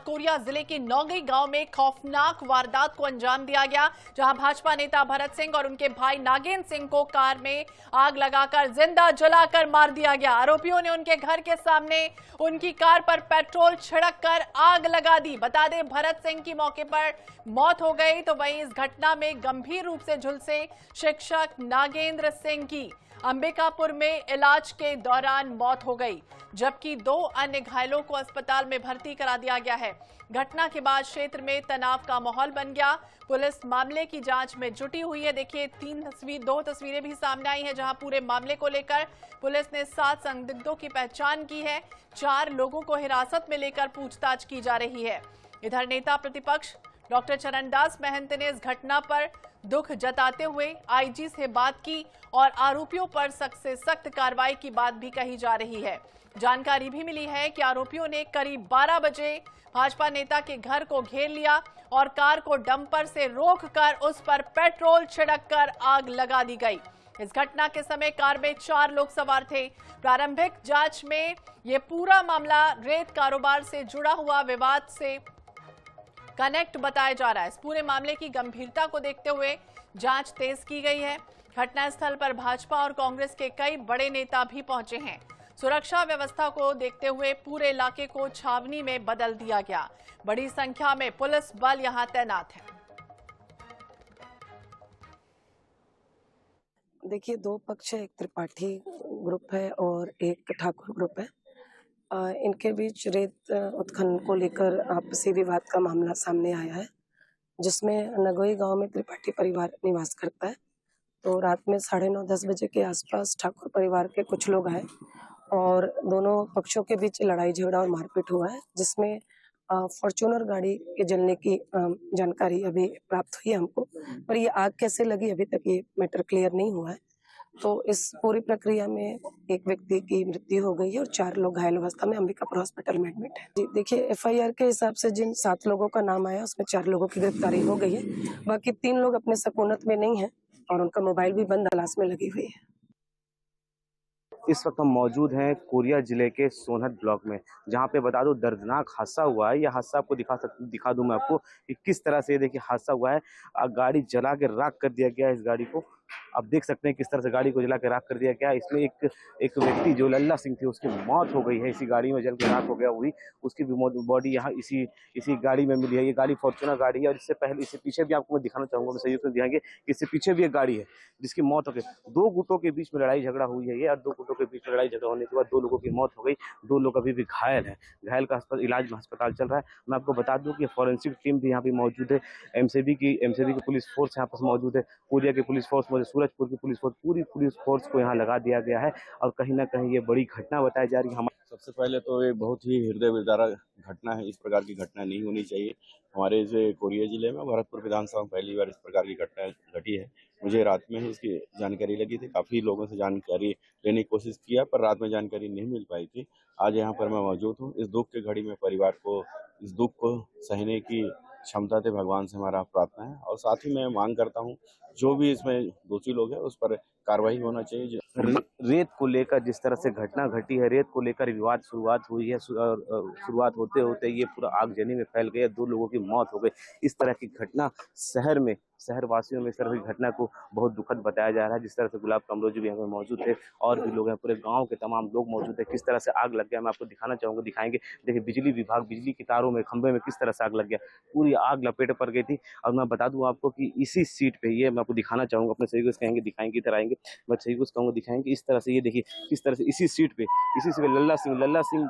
Korea जिले के नौगई गांव में खौफनाक वारदात को अंजाम दिया गया, जहां भाजपा नेता भरत सिंह और उनके भाई नागेंद्र सिंह को कार में आग लगाकर जिंदा जलाकर मार दिया गया। आरोपियों ने उनके घर के सामने उनकी कार पर पेट्रोल छिड़क कर आग लगा दी। बता दें, भरत सिंह की मौके पर मौत हो गई, तो वहीं इस घटना में गंभीर रूप से झुलसे शिक्षक नागेंद्र सिंह की अंबिकापुर में इलाज के दौरान मौत हो गई, जबकि 2 अन्य घायलों को अस्पताल में भर्ती करा दिया गया है। घटना के बाद क्षेत्र में तनाव का माहौल बन गया। पुलिस मामले की जांच में जुटी हुई है। देखिए, 2 तस्वीरें भी सामने आई हैं, जहां पूरे मामले को लेकर पुलिस ने 7 संदिग्धों की पहचान की है। 4 लोगों को हिरासत में लेकर पूछताछ की जा रही है। इधर नेता प्रतिपक्ष डॉक्टर चरणदास महंत ने इस घटना पर दुख जताते हुए आईजी से बात की और आरोपियों पर सख्त से सख्त कार्रवाई की बात भी कही जा रही है। जानकारी भी मिली है कि आरोपियों ने करीब 12 बजे भाजपा नेता के घर को घेर लिया और कार को डंपर से रोककर उस पर पेट्रोल छिड़ककर आग लगा दी गई। इस घटना के समय कार में 4 लोग सवार थे। प्रारंभिक जांच में ये पूरा मामला रेत कारोबार से जुड़ा हुआ विवाद से कनेक्ट बताया जा रहा है। इस पूरे मामले की गंभीरता को देखते हुए जांच तेज की गई है। घटनास्थल पर भाजपा और कांग्रेस के कई बड़े नेता भी पहुंचे हैं। सुरक्षा व्यवस्था को देखते हुए पूरे इलाके को छावनी में बदल दिया गया। बड़ी संख्या में पुलिस बल यहां तैनात है। देखिए, 2 पक्ष है, एक त्रिपाठी ग्रुप है और एक ठाकुर ग्रुप है। इनके बीच रेत उत्खनन को लेकर आपसी विवाद का मामला सामने आया है, जिसमें नगोई गांव में त्रिपाठी परिवार निवास करता है। तो रात में 9:30-10 बजे के आसपास ठाकुर परिवार के कुछ लोग आए और दोनों पक्षों के बीच लड़ाई झगड़ा और मारपीट हुआ है, जिसमें फॉर्च्यूनर गाड़ी के जलने की जानकारी अभी प्राप्त हुई है हमको, पर ये आग कैसे लगी अभी तक ये मैटर क्लियर नहीं हुआ है। तो इस पूरी प्रक्रिया में एक व्यक्ति की मृत्यु हो गई है और 4 लोग घायल अवस्था में अंबिकापुर हॉस्पिटल में एडमिट है। देखिए, एफआईआर के हिसाब से जिन 7 लोगों का नाम आया उसमें 4 लोगों की गिरफ्तारी हो गई है। बाकी 3 लोग अपने सकूनत में नहीं है और उनका मोबाइल भी बंद तलाश में लगी हुई है। इस वक्त हम मौजूद हैं कोरिया जिले के सोनहत ब्लॉक में, जहां पे बता दो दर्दनाक हादसा हुआ है। यह हादसा आपको दिखा दूं मैं आपको कि किस तरह से देखिए हादसा हुआ है। गाड़ी जला के राख कर दिया गया है। इस गाड़ी को आप देख सकते हैं किस तरह से गाड़ी को जला के राख कर दिया गया। इसमें एक व्यक्ति जो लल्ला सिंह थे, उसकी मौत हो गई है। इसी गाड़ी में जल के राख हो गया हुई, उसकी भी बॉडी यहाँ इसी गाड़ी में मिली है। ये गाड़ी फॉर्च्यूनर गाड़ी है और इससे पीछे भी आपको मैं दिखाना चाहूंगा, मैं सहयोग से दिखाएंगे। इससे पीछे भी एक गाड़ी है जिसकी मौत हो गई। 2 गुटों के बीच में लड़ाई झगड़ा हुई है ये, और 2 गुटों के बीच में लड़ाई झगड़ा होने के बाद 2 लोगों की मौत हो गई। 2 लोग अभी भी घायल है। घायल का इलाज में अस्पताल चल रहा है। मैं आपको बता दूं कि फॉरेंसिक टीम भी यहाँ पे मौजूद है। एमसीबी की पुलिस फोर्स यहाँ पर मौजूद है। कोरिया की पुलिस फोर्स मौजूद, सूरजपुर की पुलिस फोर्स, पूरी पुलिस फोर्स को यहाँ लगा दिया गया है और कहीं ना कहीं ये बड़ी घटना बताई जा रही है। सबसे पहले तो ये बहुत ही हृदय विदारक घटना है। इस प्रकार की घटना नहीं होनी चाहिए। हमारे इस कोरिया जिले में भरतपुर विधानसभा में पहली बार इस प्रकार की घटना घटी है। मुझे रात में ही इसकी जानकारी लगी थी। काफ़ी लोगों से जानकारी लेने की कोशिश किया, पर रात में जानकारी नहीं मिल पाई थी। आज यहाँ पर मैं मौजूद हूँ। इस दुख की घड़ी में परिवार को इस दुख को सहने की क्षमता से भगवान से हमारा प्रार्थना है। और साथ ही मैं मांग करता हूँ, जो भी इसमें दोषी लोग हैं उस पर कार्रवाई होना चाहिए। रेत को लेकर जिस तरह से घटना घटी है, रेत को लेकर विवाद शुरुआत हुई है। शुरुआत होते होते ये पूरा आगजनी में फैल गया। 2 लोगों की मौत हो गई। इस तरह की घटना शहर वासियों में इस तरह की घटना को बहुत दुखद बताया जा रहा है। जिस तरह से गुलाब कमरों जी भी यहाँ पे मौजूद थे और भी लोग हैं, पूरे गांव के तमाम लोग मौजूद है। किस तरह से आग लग गया मैं आपको दिखाना चाहूंगा, दिखाएंगे। देखिए, बिजली विभाग, बिजली की तारों में, खंभे में किस तरह से आग लग गया। पूरी आग लपेट पर गई थी। और मैं बता दूं आपको कि इसी सीट पे, ये मैं आपको दिखाना चाहूंगा, अपने सहयोग से कहेंगे दिखाएंगे, इधर आएंगे, मैं सहयोग से कहूँगा दिखाएंगे। इस तरह से ये देखिए किस तरह से इसी सीट पे लल्ला सिंह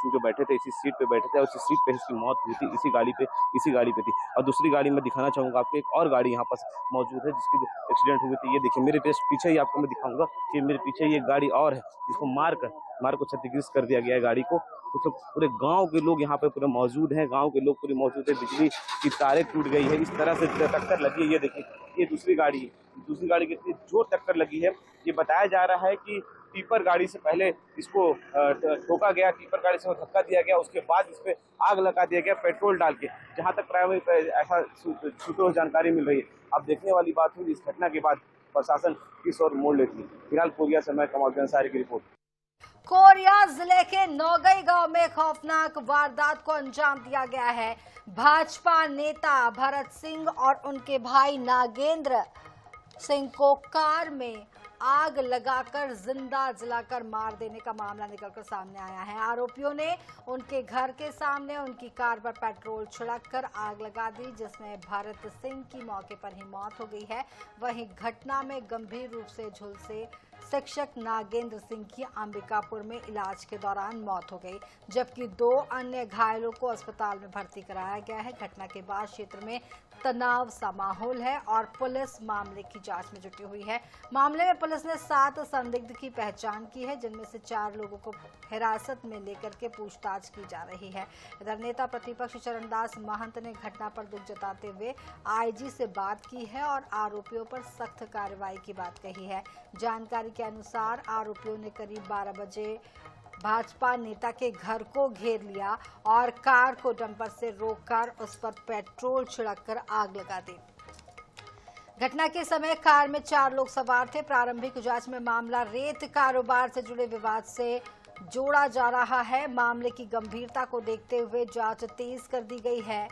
जो बैठे थे, इसी सीट पे बैठे थे और इसी सीट पे इसकी मौत हुई थी। इसी गाड़ी पे थी। और दूसरी गाड़ी में दिखाना चाहूंगा आपको, एक और गाड़ी यहाँ पर मौजूद है जिसकी एक्सीडेंट हुई थी। ये देखिए मेरे पीछे ही आपको मैं दिखाऊंगा कि मेरे पीछे ये गाड़ी और है जिसको मार को क्षतिग्रस्त कर दिया गया है गाड़ी को। तो पूरे गांव के लोग यहाँ पे पूरे मौजूद हैं। गांव के लोग पूरे मौजूद है। बिजली की तारें टूट गई है। इस तरह से टक्कर लगी है। ये देखिए, ये दूसरी गाड़ी की इतनी जोर टक्कर लगी है। ये बताया जा रहा है कि टिपर गाड़ी से पहले इसको ठोका गया, टिपर गाड़ी से धक्का दिया गया, उसके बाद इस पे आग लगा दिया गया पेट्रोल डाल के। जहां तक प्राइमरी ऐसा सूत्रों से जानकारी मिल रही है। अब देखने वाली बात हुई इस घटना के बाद प्रशासन किस ओर मोड़ लेती है। फिलहाल कोरिया से मैं कमल अंसारी की रिपोर्ट। कोरिया जिले के नौगई गांव में खौफनाक वारदात को अंजाम दिया गया है। भाजपा नेता भरत सिंह और उनके भाई नागेंद्र सिंह को कार में आग लगाकर जिंदा जलाकर मार देने का मामला निकलकर सामने आया है। आरोपियों ने उनके घर के सामने उनकी कार पर पेट्रोल छिड़ककर आग लगा दी, जिसमें भरत सिंह की मौके पर ही मौत हो गई है। वहीं घटना में गंभीर रूप से झुलसे शिक्षक नागेंद्र सिंह की अंबिकापुर में इलाज के दौरान मौत हो गई, जबकि 2 अन्य घायलों को अस्पताल में भर्ती कराया गया है। घटना के बाद क्षेत्र में तनाव सा माहौल है और पुलिस मामले की जांच में जुटी हुई है। मामले में पुलिस ने 7 संदिग्ध की पहचान की है, जिनमें से 4 लोगों को हिरासत में लेकर के पूछताछ की जा रही है। इधर नेता प्रतिपक्ष चरणदास महंत ने घटना पर दुख जताते हुए आईजी से बात की है और आरोपियों पर सख्त कार्रवाई की बात कही है। जानकारी के अनुसार आरोपियों ने करीब 12 बजे भाजपा नेता के घर को घेर लिया और कार को डंपर से रोककर उस पर पेट्रोल छिड़ककर आग लगा दी। घटना के समय कार में 4 लोग सवार थे। प्रारंभिक जांच में मामला रेत कारोबार से जुड़े विवाद से जोड़ा जा रहा है। मामले की गंभीरता को देखते हुए जांच तेज कर दी गई है।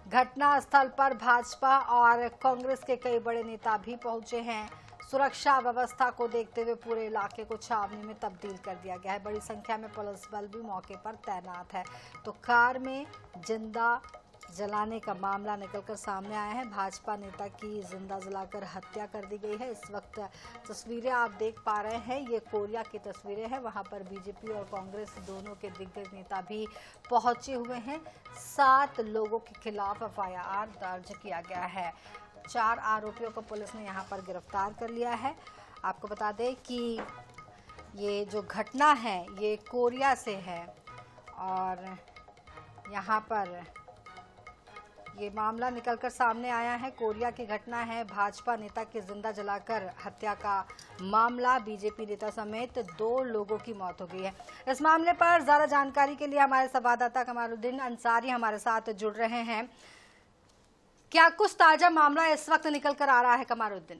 घटना स्थल पर भाजपा और कांग्रेस के कई बड़े नेता भी पहुंचे हैं। सुरक्षा व्यवस्था को देखते हुए पूरे इलाके को छावनी में तब्दील कर दिया गया है। बड़ी संख्या में पुलिस बल भी मौके पर तैनात है। तो कार में जिंदा जलाने का मामला निकलकर सामने आया है। भाजपा नेता की जिंदा जलाकर हत्या कर दी गई है। इस वक्त तस्वीरें आप देख पा रहे हैं, ये कोरिया की तस्वीरें हैं। वहां पर बीजेपी और कांग्रेस दोनों के दिग्गज नेता भी पहुंचे हुए हैं। 7 लोगों के खिलाफ एफआईआर दर्ज किया गया है। 4 आरोपियों को पुलिस ने यहां पर गिरफ्तार कर लिया है। आपको बता दें कि ये जो घटना है ये कोरिया से है और यहां पर ये मामला निकलकर सामने आया है। कोरिया की घटना है। भाजपा नेता की जिंदा जलाकर हत्या का मामला, बीजेपी नेता समेत 2 लोगों की मौत हो गई है। इस मामले पर ज्यादा जानकारी के लिए हमारे संवाददाता कमारुद्दीन अंसारी हमारे साथ जुड़ रहे हैं। क्या कुछ ताजा मामला इस वक्त निकल कर आ रहा है कमारुद्दीन?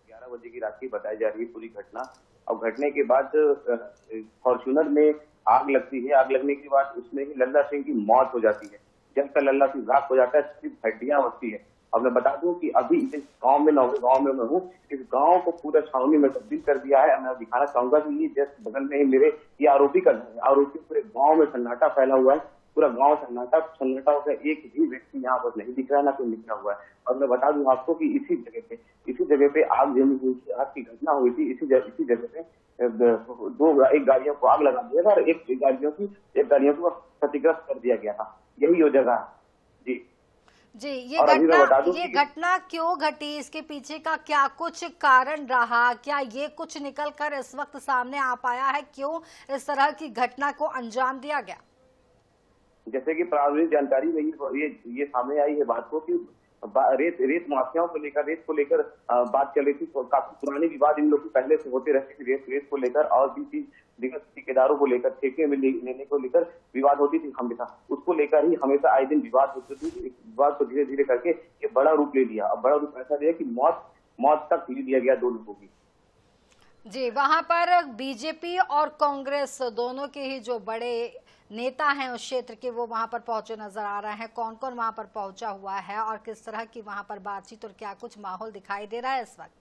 11 बजे की रात की बताई जा रही है पूरी घटना। और घटने के बाद फॉर्च्यूनर में आग लगती है। आग लगने के बाद उसमें ही लल्ला सिंह की मौत हो जाती है। जलकर लल्ला सिंह राख हो जाता है, सिर्फ हड्डियां बचती है। अब मैं बता दूं कि अभी इस गांव में नौवे गांव में मैं हूँ। इस गांव को पूरा छावनी में तब्दील कर दिया है। मैं दिखाना चाहूंगा कि ये जस्ट बगल में ही मेरे ये आरोपी का घर है। आरोपी पूरे गांव में सन्नाटा फैला हुआ है। पूरा गांव सन्नाटा हो गया। एक भी व्यक्ति यहाँ पर नहीं दिख रहा, ना कोई निकला हुआ है। और मैं बता दूं आपको कि इसी जगह पे आग जमी हुई थी, आग की घटना हुई थी। इसी जगह पे एक गाड़ियों को आग लगा दिया था और एक गाड़ियों को क्षतिग्रस्त कर दिया गया था। यही वो जगह है। जी, ये घटना क्यों घटी, इसके पीछे का क्या कुछ कारण रहा? क्या ये कुछ निकल कर इस वक्त सामने आ पाया है? क्यों इस तरह की घटना को अंजाम दिया गया? जैसे कि प्रारंभिक जानकारी में ये सामने आई है बात को कि रेत माफियाओं को लेकर बात चल रही थी। काफी पुरानी विवाद इन लोग की पहले से होते रहते थे रेत को लेकर, और भी दिग्गज ठेकेदारों को लेकर, ठेके में लेने को लेकर विवाद होती थी हमेशा। उसको लेकर ही हमेशा आए दिन विवाद होते थे। विवाद को धीरे धीरे करके ये बड़ा रूप ले लिया। और बड़ा रूप ऐसा लिया कि मौत तक ले दिया गया 2 लोगों की। जी, वहां पर बीजेपी और कांग्रेस दोनों के ही जो बड़े नेता हैं उस क्षेत्र के, वो वहां पर पहुंचे नजर आ रहे हैं। कौन कौन वहां पर पहुंचा हुआ है और किस तरह की वहां पर बातचीत और क्या कुछ माहौल दिखाई दे रहा है इस वक्त?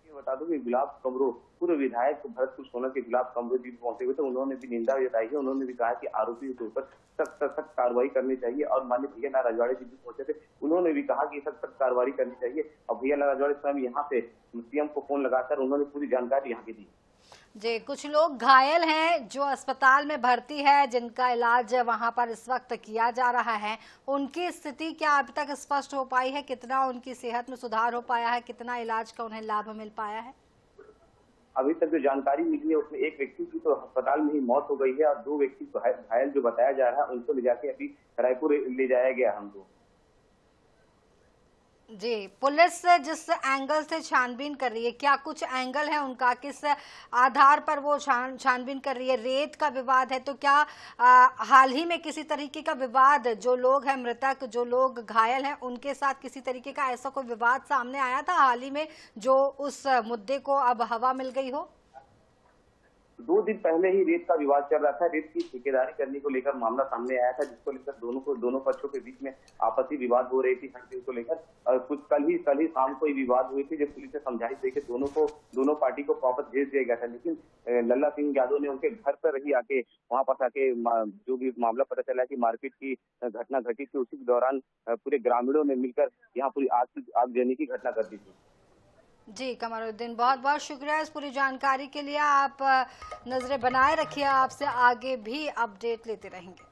ये बता दूं कि गुलाब कमरो, पूर्व विधायक भरतपुर सोना के गुलाब कमरो भी पहुंचे हुए थे। उन्होंने भी निंदा जताई है। उन्होंने भी कहा कि आरोपियों के ऊपर सख्त कार्रवाई करनी चाहिए। और माननीय भैया लाल रजवाड़े जी भी पहुंचे थे। उन्होंने भी कहा कि सख्त कार्रवाई करनी चाहिए। और भैया लाल रजवाड़े स्वयं यहाँ पे सीएम को फोन लगाकर उन्होंने पूरी जानकारी यहाँ की दी। जी, कुछ लोग घायल हैं जो अस्पताल में भर्ती है, जिनका इलाज वहां पर इस वक्त किया जा रहा है। उनकी स्थिति क्या अभी तक स्पष्ट हो पाई है? कितना उनकी सेहत में सुधार हो पाया है? कितना इलाज का उन्हें लाभ मिल पाया है? अभी तक जो जानकारी मिली है उसमें एक व्यक्ति की तो अस्पताल में ही मौत हो गई है और 2 व्यक्ति घायल जो बताया जा रहा है उनको ले जाके अभी रायपुर ले जाया गया हमको। जी, पुलिस जिस एंगल से छानबीन कर रही है, क्या कुछ एंगल है उनका, किस आधार पर वो छानबीन कर रही है? रेत का विवाद है तो क्या हाल ही में किसी तरीके का विवाद, जो लोग हैं मृतक, जो लोग घायल हैं, उनके साथ किसी तरीके का ऐसा कोई विवाद सामने आया था हाल ही में, जो उस मुद्दे को अब हवा मिल गई हो? 2 दिन पहले ही रेत का विवाद चल रहा था। रेत की ठेकेदारी करने को लेकर मामला सामने आया था, जिसको लेकर दोनों पक्षों के बीच में आपसी विवाद हो रही थी फंडिंग को लेकर। कुछ कल ही शाम को विवाद हुई थी, जब पुलिस ने समझाइश देकर दोनों पार्टी को वापस भेज दिया गया था। लेकिन लल्ला सिंह यादव ने उनके घर पर ही आके वहां पर आके जो भी मामला पता चला कि मारपीट की घटना घटी थी, उसी दौरान पूरे ग्रामीणों ने मिलकर यहाँ पूरी आगजनी की घटना कर दी थी। जी कमरुद्दीन, बहुत बहुत शुक्रिया इस पूरी जानकारी के लिए। आप नजरें बनाए रखिए, आपसे आगे भी अपडेट लेते रहेंगे।